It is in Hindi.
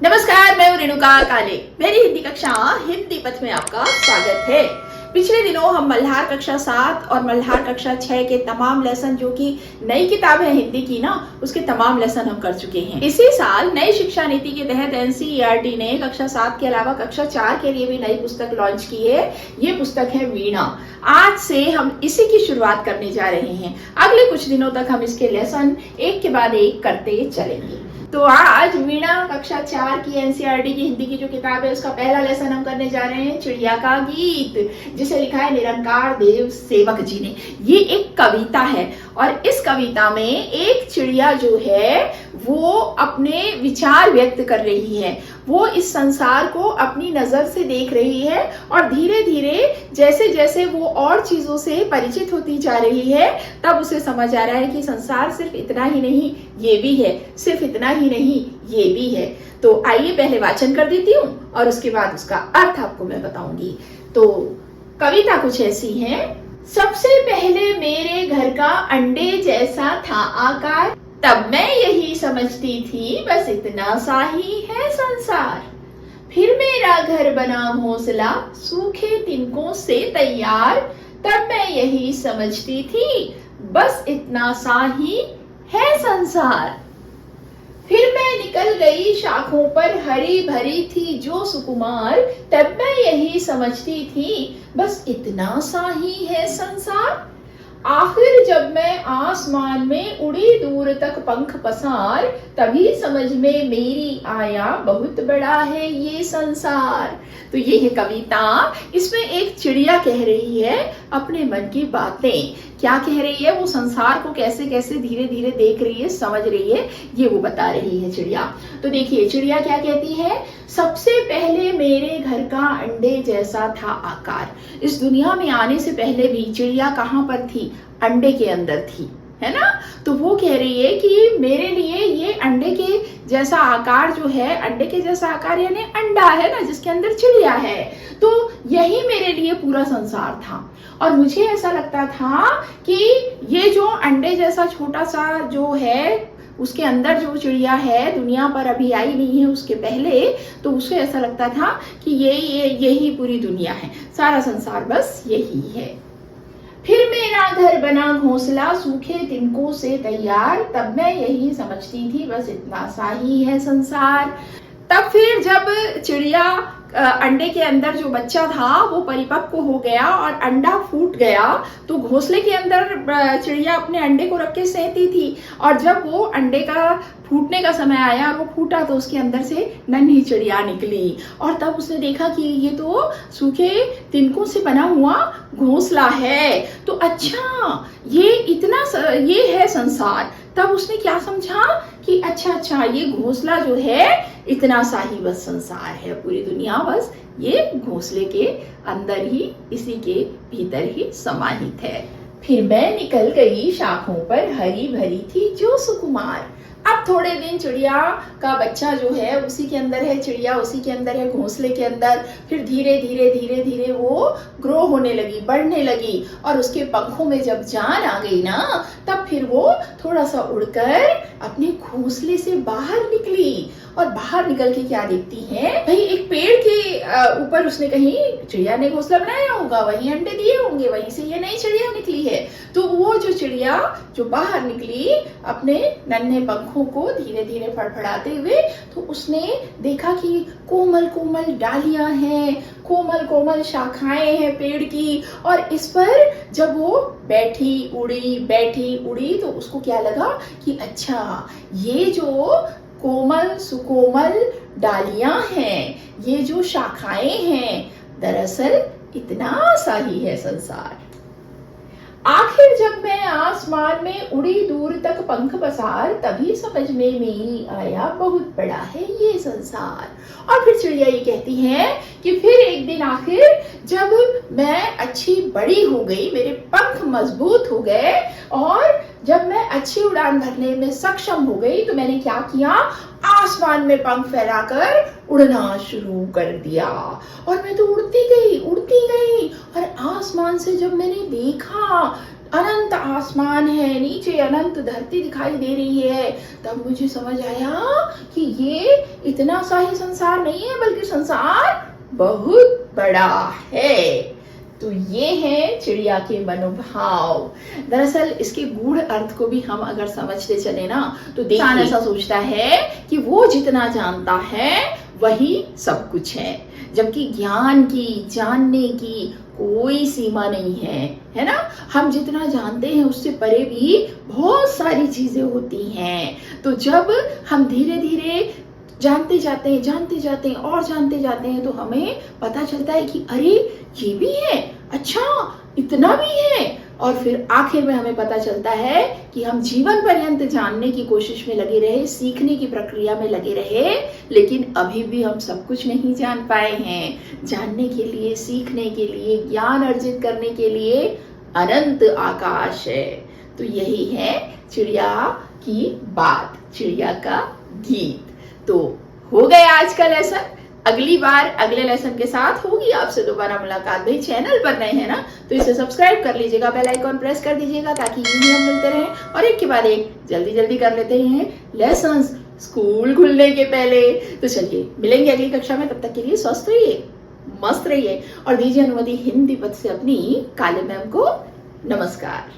नमस्कार, मैं हूं रेणुका काले। मेरी हिंदी कक्षा हिंदी पथ में आपका स्वागत है। पिछले दिनों हम मल्हार कक्षा 7 और मल्हार कक्षा 6 के तमाम लेसन, जो कि नई किताब है हिंदी की ना, उसके तमाम लेसन हम कर चुके हैं। इसी साल नई शिक्षा नीति के तहत एनसीईआरटी ने कक्षा 7 के अलावा कक्षा 4 के लिए भी नई पुस्तक लॉन्च की है। ये पुस्तक है वीणा। आज से हम इसी की शुरुआत करने जा रहे हैं। अगले कुछ दिनों तक हम इसके लेसन एक के बाद एक करते चलेंगे। तो आज वीणा कक्षा 4 की एनसीईआरटी की हिंदी की जो किताब है, उसका पहला लेसन हम करने जा रहे हैं, चिड़िया का गीत, जिसे लिखा है निरंकार देव सेवक जी ने। ये एक कविता है और इस कविता में एक चिड़िया जो है वो अपने विचार व्यक्त कर रही है। वो इस संसार को अपनी नजर से देख रही है और धीरे धीरे जैसे जैसे वो और चीजों से परिचित होती जा रही है, तब उसे समझ आ रहा है कि संसार सिर्फ इतना ही नहीं ये भी है, सिर्फ इतना ही नहीं ये भी है। तो आइए पहले वाचन कर देती हूँ और उसके बाद उसका अर्थ आपको मैं बताऊंगी। तो कविता कुछ ऐसी है। सबसे पहले मेरे घर का अंडे जैसा था आकार, तब मैं यही समझती थी बस इतना सा ही है संसार। फिर मेरा घर बना घोंसला सूखे तिनकों से तैयार, तब मैं यही समझती थी बस इतना सा ही है संसार। फिर मैं निकल गई शाखों पर हरी भरी थी जो सुकुमार, तब मैं यही समझती थी बस इतना सा ही है संसार। आखिर जब मैं आसमान में उड़ी दूर तक पंख पसार, तभी समझ में मेरी आया बहुत बड़ा है ये संसार। तो ये है कविता। इसमें एक चिड़िया कह रही है अपने मन की बातें। क्या कह रही है? वो संसार को कैसे कैसे धीरे धीरे देख रही है, समझ रही है, ये वो बता रही है चिड़िया। तो देखिए चिड़िया क्या कहती है। सबसे पहले मेरे घर का अंडे जैसा था आकार। इस दुनिया में आने से पहले भी चिड़िया कहाँ पर थी? अंडे के अंदर थी, है ना। तो वो कह रही है कि मेरे लिए ये अंडे के जैसा आकार जो है, अंडे के जैसा आकार यानी अंडा है ना, जिसके अंदर चिड़िया है, तो यही मेरे लिए पूरा संसार था। और मुझे ऐसा लगता था कि ये जो अंडे जैसा छोटा सा जो है, उसके अंदर जो चिड़िया है, दुनिया पर अभी आई नहीं है उसके पहले, तो उसे ऐसा लगता था कि यही पूरी दुनिया है, सारा संसार बस यही है। फिर मेरा घर बना घोंसला सूखे तिनकों से तैयार, तब मैं यही समझती थी बस इतना सा ही है संसार। तब फिर जब चिड़िया अंडे के अंदर जो बच्चा था वो परिपक्व हो गया और अंडा फूट गया, तो घोंसले के अंदर चिड़िया अपने अंडे को रख के सहती थी। और जब वो अंडे का फूटने का समय आया और वो फूटा, तो उसके अंदर से नन्ही चिड़िया निकली। और तब उसने देखा कि ये तो सूखे तिनकों से बना हुआ घोंसला है, तो अच्छा ये है संसार। तब उसने क्या समझा कि अच्छा ये घोंसला जो है इतना सा ही बस संसार है, पूरी दुनिया बस ये घोंसले के अंदर ही, इसी के भीतर ही समाहित है। फिर मैं निकल गई शाखों पर हरी भरी थी जो सुकुमार। अब थोड़े दिन चिड़िया का बच्चा जो है उसी के अंदर है, चिड़िया उसी के अंदर है, घोंसले के अंदर। फिर धीरे धीरे वो ग्रो होने लगी, बढ़ने लगी, और उसके पंखों में जब जान आ गई ना, तब फिर वो थोड़ा सा उड़कर अपने घोंसले से बाहर निकली। और बाहर निकल के क्या देखती है भाई, एक पेड़ के ऊपर उसने कहीं चिड़िया ने घोंसला बनाया होगा, वहीं अंडे दिए होंगे, वहीं से ये नई चिड़िया निकली है। तो वो जो चिड़िया जो बाहर निकली अपने नन्हे पंखों को धीरे धीरे फड़फड़ाते हुए, तो उसने देखा कि कोमल कोमल डालियां हैं, कोमल कोमल शाखाएं हैं पेड़ की, और इस पर जब वो बैठी उड़ी, तो उसको क्या लगा कि अच्छा ये जो कोमल सुकोमल डालियां हैं, ये जो शाखाएं हैं, दरअसल इतना सा ही है संसार। आखिर जब मैं आसमान में उड़ी दूर तक पंख पसार, तभी समझ में मेरी आया बहुत बड़ा है ये संसार। और फिर चिड़िया ये कहती है कि फिर एक दिन आखिर जब मैं अच्छी बड़ी हो गई, मेरे पंख मजबूत हो गए और जब मैं अच्छी उड़ान भरने में सक्षम हो गई, तो मैंने क्या किया, आसमान में पंख फैलाकर उड़ना शुरू कर दिया। और मैं तो उड़ती गई, और आसमान से जब मैंने देखा अनंत आसमान है, नीचे अनंत धरती दिखाई दे रही है। तब मुझे समझ आया कि ये इतना सा ही संसार नहीं है, बल्कि संसार बहुत बड़ा है। तो ये है चिड़िया के मनोभाव। दरअसल इसके गूढ़ अर्थ को भी हम अगर समझते चले ना, तो इंसान ऐसा सोचता है कि वो जितना जानता है वही सब कुछ है, जबकि ज्ञान की, जानने की कोई सीमा नहीं है ना। हम जितना जानते हैं उससे परे भी बहुत सारी चीजें होती हैं। तो जब हम धीरे धीरे जानते जाते हैं और जानते जाते हैं, तो हमें पता चलता है कि अरे ये भी है, अच्छा इतना भी है। और फिर आखिर में हमें पता चलता है कि हम जीवन पर्यंत जानने की कोशिश में लगे रहे, सीखने की प्रक्रिया में लगे रहे, लेकिन अभी भी हम सब कुछ नहीं जान पाए हैं। जानने के लिए, सीखने के लिए, ज्ञान अर्जित करने के लिए अनंत आकाश है। तो यही है चिड़िया की बात, चिड़िया का गीत। तो हो गया आज का लेसन। अगली बार अगले लेसन के साथ होगी आपसे दोबारा मुलाकात। भाई चैनल पर नए हैं ना, तो इसे सब्सक्राइब कर लीजिएगा, बेल आइकॉन प्रेस कर दीजिएगा, ताकि यूं ही हम मिलते रहें और एक के बाद एक जल्दी जल्दी कर लेते हैं लेसन्स स्कूल खुलने के पहले। तो चलिए मिलेंगे अगली कक्षा में, तब तक के लिए स्वस्थ रहिए, मस्त रहिए और दीजिए अनुमति हिंदी पद से अपनी काले मैम को नमस्कार।